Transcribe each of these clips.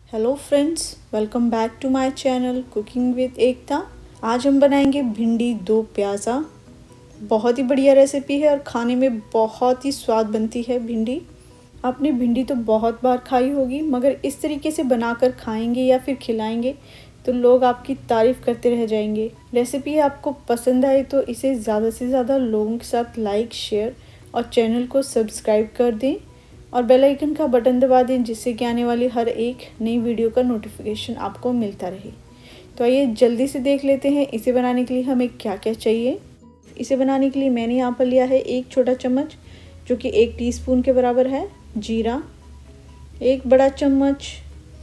Hello friends, welcome back to my channel cooking with Ekta. आज हम बनाएंगे भिंडी दो प्याज़ा। बहुत ही बढ़िया रेसिपी है और खाने में बहुत ही स्वाद बनती है भिंडी। आपने भिंडी तो बहुत बार खाई होगी, मगर इस तरीके से बनाकर खाएंगे या फिर खिलाएंगे तो लोग आपकी तारीफ़ करते रह जाएंगे। रेसिपी आपको पसंद आए तो इसे ज़्यादा से ज़्यादा लोगों के साथ लाइक, शेयर और चैनल को सब्सक्राइब कर दें और बेल आइकन का बटन दबा दें, जिससे कि आने वाली हर एक नई वीडियो का नोटिफिकेशन आपको मिलता रहे। तो आइए जल्दी से देख लेते हैं इसे बनाने के लिए हमें क्या क्या चाहिए। इसे बनाने के लिए मैंने यहाँ पर लिया है एक छोटा चम्मच, जो कि 1 टीस्पून के बराबर है जीरा, एक बड़ा चम्मच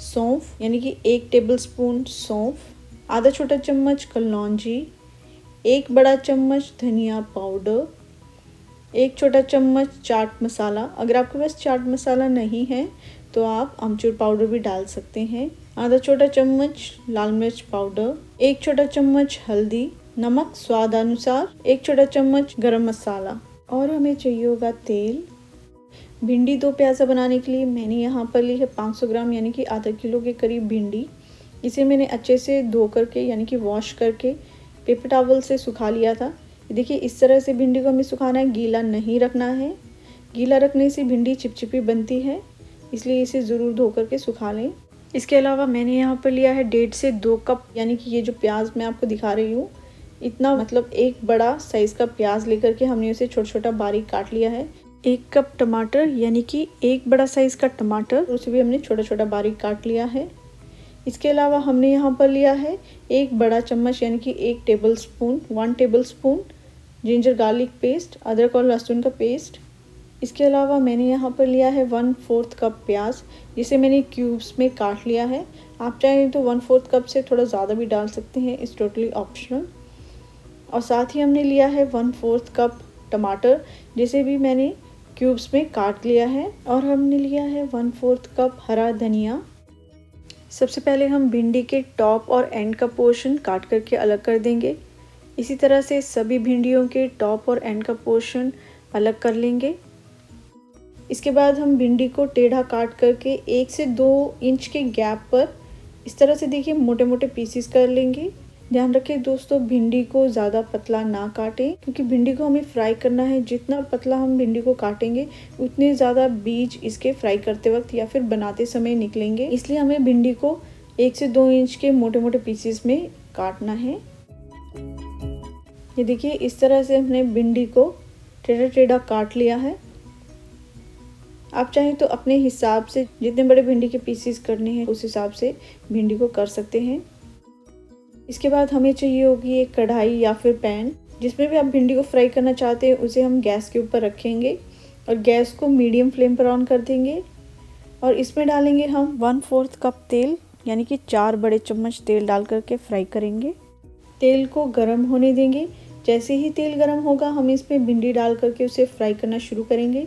सौंफ यानी कि 1 टेबलस्पून सौंफ, आधा छोटा चम्मच कलौंजी, एक बड़ा चम्मच धनिया पाउडर, एक छोटा चम्मच चाट मसाला। अगर आपके पास चाट मसाला नहीं है तो आप अमचूर पाउडर भी डाल सकते हैं। आधा छोटा चम्मच लाल मिर्च पाउडर, एक छोटा चम्मच हल्दी, नमक स्वाद अनुसार, एक छोटा चम्मच गरम मसाला और हमें चाहिए होगा तेल। भिंडी दो प्याज़ा बनाने के लिए मैंने यहाँ पर ली है 500 ग्राम यानी कि आधा किलो के करीब भिंडी। इसे मैंने अच्छे से धो करके यानी कि वॉश करके पेपर टॉवल से सुखा लिया था। देखिए इस तरह से भिंडी को हमें सुखाना है, गीला नहीं रखना है। गीला रखने से भिंडी चिपचिपी बनती है, इसलिए इसे ज़रूर धो करके सुखा लें। इसके अलावा मैंने यहाँ पर लिया है 1.5 से 2 कप यानी कि ये जो प्याज मैं आपको दिखा रही हूँ, इतना मतलब एक बड़ा साइज़ का प्याज लेकर के हमने उसे छोटा छोटा बारीक काट लिया है। 1 कप टमाटर यानी कि एक बड़ा साइज़ का टमाटर, उसे भी हमने छोटा छोटा बारीक काट लिया है। इसके अलावा हमने यहाँ पर लिया है एक बड़ा चम्मच यानी कि 1 टेबलस्पून जिंजर गार्लिक पेस्ट, अदरक और लहसुन का पेस्ट। इसके अलावा मैंने यहाँ पर लिया है 1/4 कप प्याज, जिसे मैंने क्यूब्स में काट लिया है। आप चाहें तो 1/4 कप से थोड़ा ज़्यादा भी डाल सकते हैं, इट्स टोटली ऑप्शनल। और साथ ही हमने लिया है 1/4 कप टमाटर, जिसे भी मैंने क्यूब्स में काट लिया है। और हमने लिया है 1/4 कप हरा धनिया। सबसे पहले हम भिंडी के टॉप और एंड का पोर्शन काट करके अलग कर देंगे। इसी तरह से सभी भिंडियों के टॉप और एंड का पोर्शन अलग कर लेंगे। इसके बाद हम भिंडी को टेढ़ा काट करके 1 से 2 इंच के गैप पर इस तरह से देखिए मोटे मोटे पीसीस कर लेंगे। ध्यान रखें दोस्तों, भिंडी को ज़्यादा पतला ना काटें, क्योंकि भिंडी को हमें फ्राई करना है। जितना पतला हम भिंडी को काटेंगे उतने ज़्यादा बीज इसके फ्राई करते वक्त या फिर बनाते समय निकलेंगे। इसलिए हमें भिंडी को 1 से 2 इंच के मोटे मोटे पीसीस में काटना है। ये देखिए इस तरह से हमने भिंडी को टेढ़ा टेढ़ा काट लिया है। आप चाहें तो अपने हिसाब से जितने बड़े भिंडी के पीसेस करने हैं उस हिसाब से भिंडी को कर सकते हैं। इसके बाद हमें चाहिए होगी एक कढ़ाई या फिर पैन, जिसमें भी आप भिंडी को फ्राई करना चाहते हैं उसे हम गैस के ऊपर रखेंगे और गैस को मीडियम फ्लेम पर ऑन कर देंगे। और इसमें डालेंगे हम 1/4 कप तेल यानी कि 4 बड़े चम्मच तेल डाल करके फ्राई करेंगे। तेल को गर्म होने देंगे। जैसे ही तेल गर्म होगा हम इसमें भिंडी डाल करके उसे फ्राई करना शुरू करेंगे।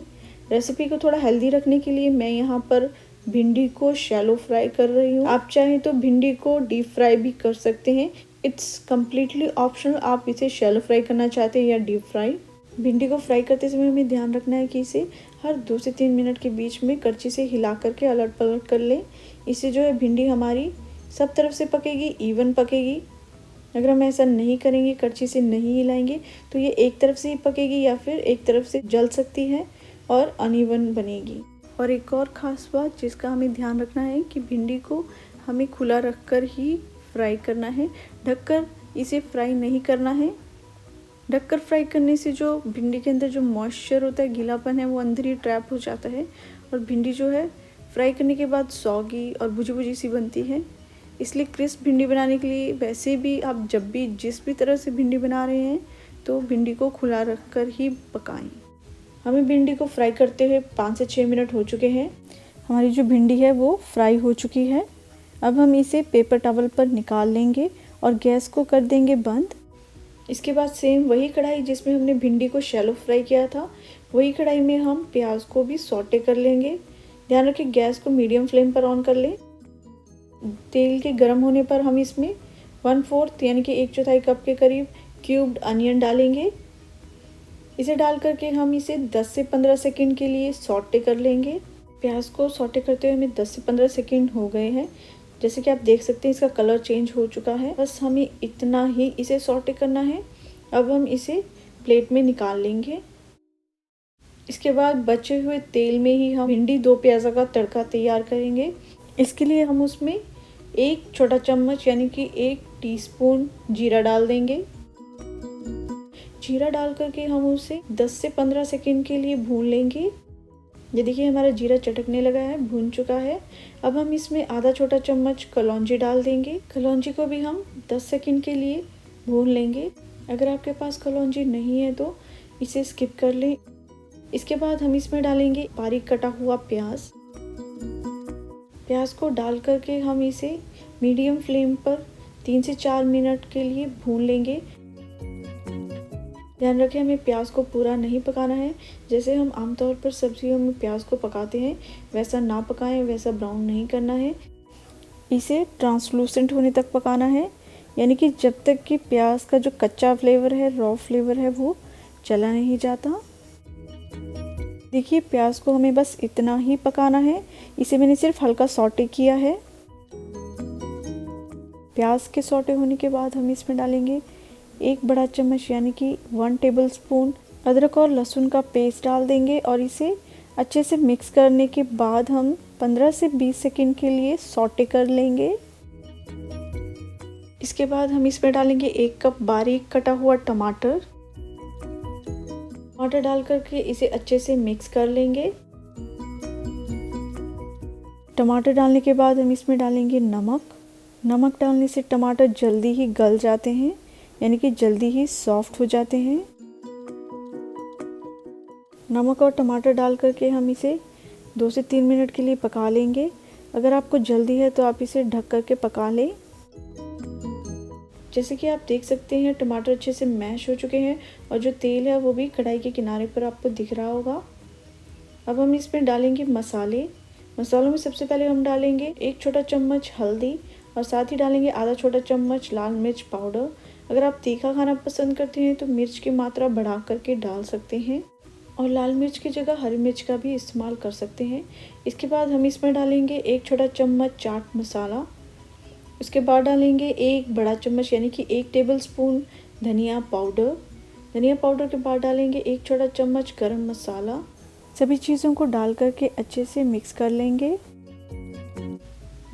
रेसिपी को थोड़ा हेल्दी रखने के लिए मैं यहाँ पर भिंडी को शैलो फ्राई कर रही हूँ। आप चाहें तो भिंडी को डीप फ्राई भी कर सकते हैं, इट्स कम्प्लीटली ऑप्शनल। आप इसे शैलो फ्राई करना चाहते हैं या डीप फ्राई। भिंडी को फ्राई करते समय हमें ध्यान रखना है कि इसे हर 2 से 3 मिनट के बीच में करछी से हिला करके अलट पलट कर लें। इससे जो है भिंडी हमारी सब तरफ से पकेगी, इवन पकेगी। अगर हम ऐसा नहीं करेंगे, करछी से नहीं हिलाएंगे, तो ये एक तरफ से ही पकेगी या फिर एक तरफ से जल सकती है और अनइवन बनेगी। और एक और ख़ास बात जिसका हमें ध्यान रखना है कि भिंडी को हमें खुला रखकर ही फ्राई करना है, ढककर इसे फ्राई नहीं करना है। ढककर फ्राई करने से जो भिंडी के अंदर जो मॉइस्चर होता है, गीलापन है, वो अंदर ही ट्रैप हो जाता है और भिंडी जो है फ्राई करने के बाद सौगी और बुझी बुझी सी बनती है। इसलिए क्रिस्प भिंडी बनाने के लिए वैसे भी आप जब भी जिस भी तरह से भिंडी बना रहे हैं तो भिंडी को खुला रखकर ही पकाएं। हमें भिंडी को फ्राई करते हुए 5 से 6 मिनट हो चुके हैं। हमारी जो भिंडी है वो फ्राई हो चुकी है। अब हम इसे पेपर टॉवल पर निकाल लेंगे और गैस को कर देंगे बंद। इसके बाद सेम वही कढ़ाई जिसमें हमने भिंडी को शैलो फ्राई किया था, वही कढ़ाई में हम प्याज को भी सौटे कर लेंगे। ध्यान रखें गैस को मीडियम फ्लेम पर ऑन कर लें। तेल के गर्म होने पर हम इसमें 1/4 यानी कि 1/4 कप के करीब क्यूब्ड अनियन डालेंगे। इसे डाल करके हम इसे 10 से 15 सेकंड के लिए सौटे कर लेंगे। प्याज को सौटे करते हुए हमें 10 से 15 सेकंड हो गए हैं। जैसे कि आप देख सकते हैं इसका कलर चेंज हो चुका है। बस हमें इतना ही इसे सौटे करना है। अब हम इसे प्लेट में निकाल लेंगे। इसके बाद बचे हुए तेल में ही हम भिंडी दो प्याज़ा का तड़का तैयार करेंगे। इसके लिए हम उसमें 1 छोटा चम्मच यानी कि 1 टीस्पून जीरा डाल देंगे। जीरा डाल करके हम उसे 10 से 15 सेकंड के लिए भून लेंगे। ये देखिए हमारा जीरा चटकने लगा है, भून चुका है। अब हम इसमें आधा छोटा चम्मच कलौंजी डाल देंगे। कलौंजी को भी हम 10 सेकंड के लिए भून लेंगे। अगर आपके पास कलौंजी नहीं है तो इसे स्किप कर लें। इसके बाद हम इसमें डालेंगे बारीक कटा हुआ प्याज। प्याज को डाल करके हम इसे मीडियम फ्लेम पर 3 से 4 मिनट के लिए भून लेंगे। ध्यान रखें हमें प्याज को पूरा नहीं पकाना है। जैसे हम आमतौर पर सब्जियों में प्याज को पकाते हैं वैसा ना पकाएं, वैसा ब्राउन नहीं करना है। इसे ट्रांसलूसेंट होने तक पकाना है, यानी कि जब तक कि प्याज का जो कच्चा फ्लेवर है, रॉ फ्लेवर है, वो चला नहीं जाता। देखिए प्याज को हमें बस इतना ही पकाना है। इसे मैंने सिर्फ हल्का सौटे किया है। प्याज के सौटे होने के बाद हम इसमें डालेंगे 1 बड़ा चम्मच यानी कि 1 टेबलस्पून अदरक और लहसुन का पेस्ट डाल देंगे और इसे अच्छे से मिक्स करने के बाद हम 15 से 20 सेकंड के लिए सौटे कर लेंगे। इसके बाद हम इसमें डालेंगे 1 कप बारीक कटा हुआ टमाटर। टमाटर डाल करके इसे अच्छे से मिक्स कर लेंगे। टमाटर डालने के बाद हम इसमें डालेंगे नमक। नमक डालने से टमाटर जल्दी ही गल जाते हैं, यानी कि जल्दी ही सॉफ्ट हो जाते हैं। नमक और टमाटर डाल करके हम इसे 2 से 3 मिनट के लिए पका लेंगे। अगर आपको जल्दी है तो आप इसे ढक करके पका लें। जैसे कि आप देख सकते हैं टमाटर अच्छे से मैश हो चुके हैं और जो तेल है वो भी कढ़ाई के किनारे पर आपको दिख रहा होगा। अब हम इसमें डालेंगे मसाले। मसालों में सबसे पहले हम डालेंगे 1 छोटा चम्मच हल्दी और साथ ही डालेंगे आधा छोटा चम्मच लाल मिर्च पाउडर। अगर आप तीखा खाना पसंद करते हैं तो मिर्च की मात्रा बढ़ा करके डाल सकते हैं और लाल मिर्च की जगह हरी मिर्च का भी इस्तेमाल कर सकते हैं। इसके बाद हम इसमें डालेंगे 1 छोटा चम्मच चाट मसाला। उसके बाद डालेंगे 1 बड़ा चम्मच यानी कि 1 टेबलस्पून धनिया पाउडर। धनिया पाउडर के बाद डालेंगे 1 छोटा चम्मच गरम मसाला। सभी चीज़ों को डाल करके अच्छे से मिक्स कर लेंगे।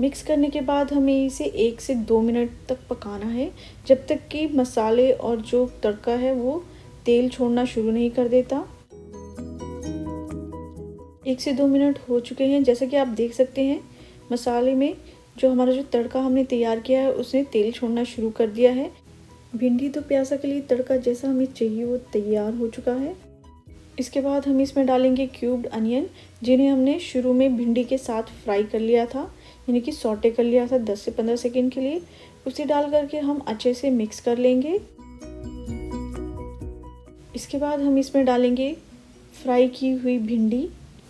मिक्स करने के बाद हमें इसे 1 से 2 मिनट तक पकाना है, जब तक कि मसाले और जो तड़का है वो तेल छोड़ना शुरू नहीं कर देता। 1 से 2 मिनट हो चुके हैं। जैसा कि आप देख सकते हैं मसाले में जो हमारा जो तड़का हमने तैयार किया है उसने तेल छोड़ना शुरू कर दिया है। भिंडी दो प्याज़ा के लिए तड़का जैसा हमें चाहिए वो तैयार हो चुका है। इसके बाद हम इसमें डालेंगे क्यूब्ड अनियन, जिन्हें हमने शुरू में भिंडी के साथ फ्राई कर लिया था, यानी कि सौटे कर लिया था 10 से 15 सेकंड के लिए। उसे डाल करके हम अच्छे से मिक्स कर लेंगे। इसके बाद हम इसमें डालेंगे फ्राई की हुई भिंडी।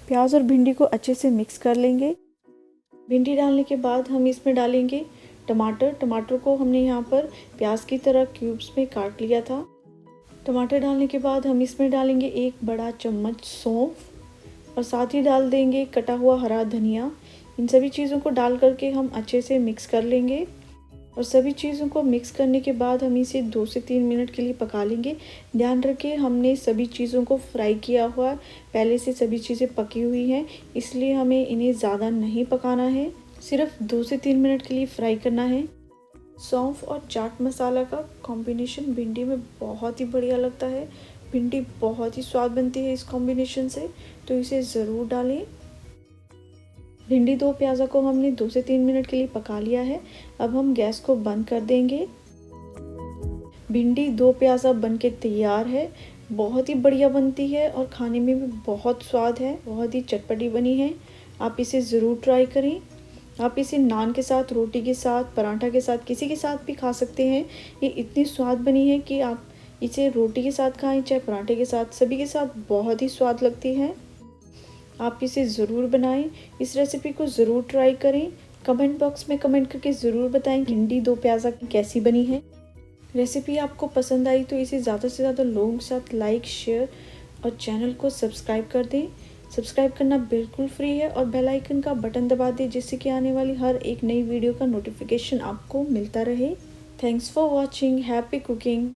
प्याज और भिंडी को अच्छे से मिक्स कर लेंगे। भिंडी डालने के बाद हम इसमें डालेंगे टमाटर। टमाटर को हमने यहाँ पर प्याज की तरह क्यूब्स में काट लिया था। टमाटर डालने के बाद हम इसमें डालेंगे 1 बड़ा चम्मच सौंफ और साथ ही डाल देंगे कटा हुआ हरा धनिया। इन सभी चीज़ों को डाल करके हम अच्छे से मिक्स कर लेंगे और सभी चीज़ों को मिक्स करने के बाद हम इसे 2 से 3 मिनट के लिए पका लेंगे। ध्यान रखें हमने सभी चीज़ों को फ्राई किया हुआ, पहले से सभी चीज़ें पकी हुई हैं, इसलिए हमें इन्हें ज़्यादा नहीं पकाना है, सिर्फ 2 से 3 मिनट के लिए फ्राई करना है। सौंफ और चाट मसाला का कॉम्बिनेशन भिंडी में बहुत ही बढ़िया लगता है। भिंडी बहुत ही स्वाद बनती है इस कॉम्बिनेशन से, तो इसे ज़रूर डालें। भिंडी दो प्याज़ा को हमने 2 से 3 मिनट के लिए पका लिया है। अब हम गैस को बंद कर देंगे। भिंडी दो प्याज़ा बनके तैयार है। बहुत ही बढ़िया बनती है और खाने में भी बहुत स्वाद है, बहुत ही चटपटी बनी है। आप इसे ज़रूर ट्राई करें। आप इसे नान के साथ, रोटी के साथ, पराठा के साथ, किसी के साथ भी खा सकते हैं। ये इतनी स्वाद बनी है कि आप इसे रोटी के साथ खाएं चाहे पराठे के साथ, सभी के साथ बहुत ही स्वाद लगती है। आप इसे ज़रूर बनाएं। इस रेसिपी को ज़रूर ट्राई करें। कमेंट बॉक्स में कमेंट करके ज़रूर बताएं भिंडी दो प्याज़ा कैसी बनी है। रेसिपी आपको पसंद आई तो इसे ज़्यादा से ज़्यादा लोगों के साथ लाइक, शेयर और चैनल को सब्सक्राइब कर दें। सब्सक्राइब करना बिल्कुल फ्री है और बेल आइकन का बटन दबा दें जिससे कि आने वाली हर एक नई वीडियो का नोटिफिकेशन आपको मिलता रहे। Thanks for watching. Happy cooking.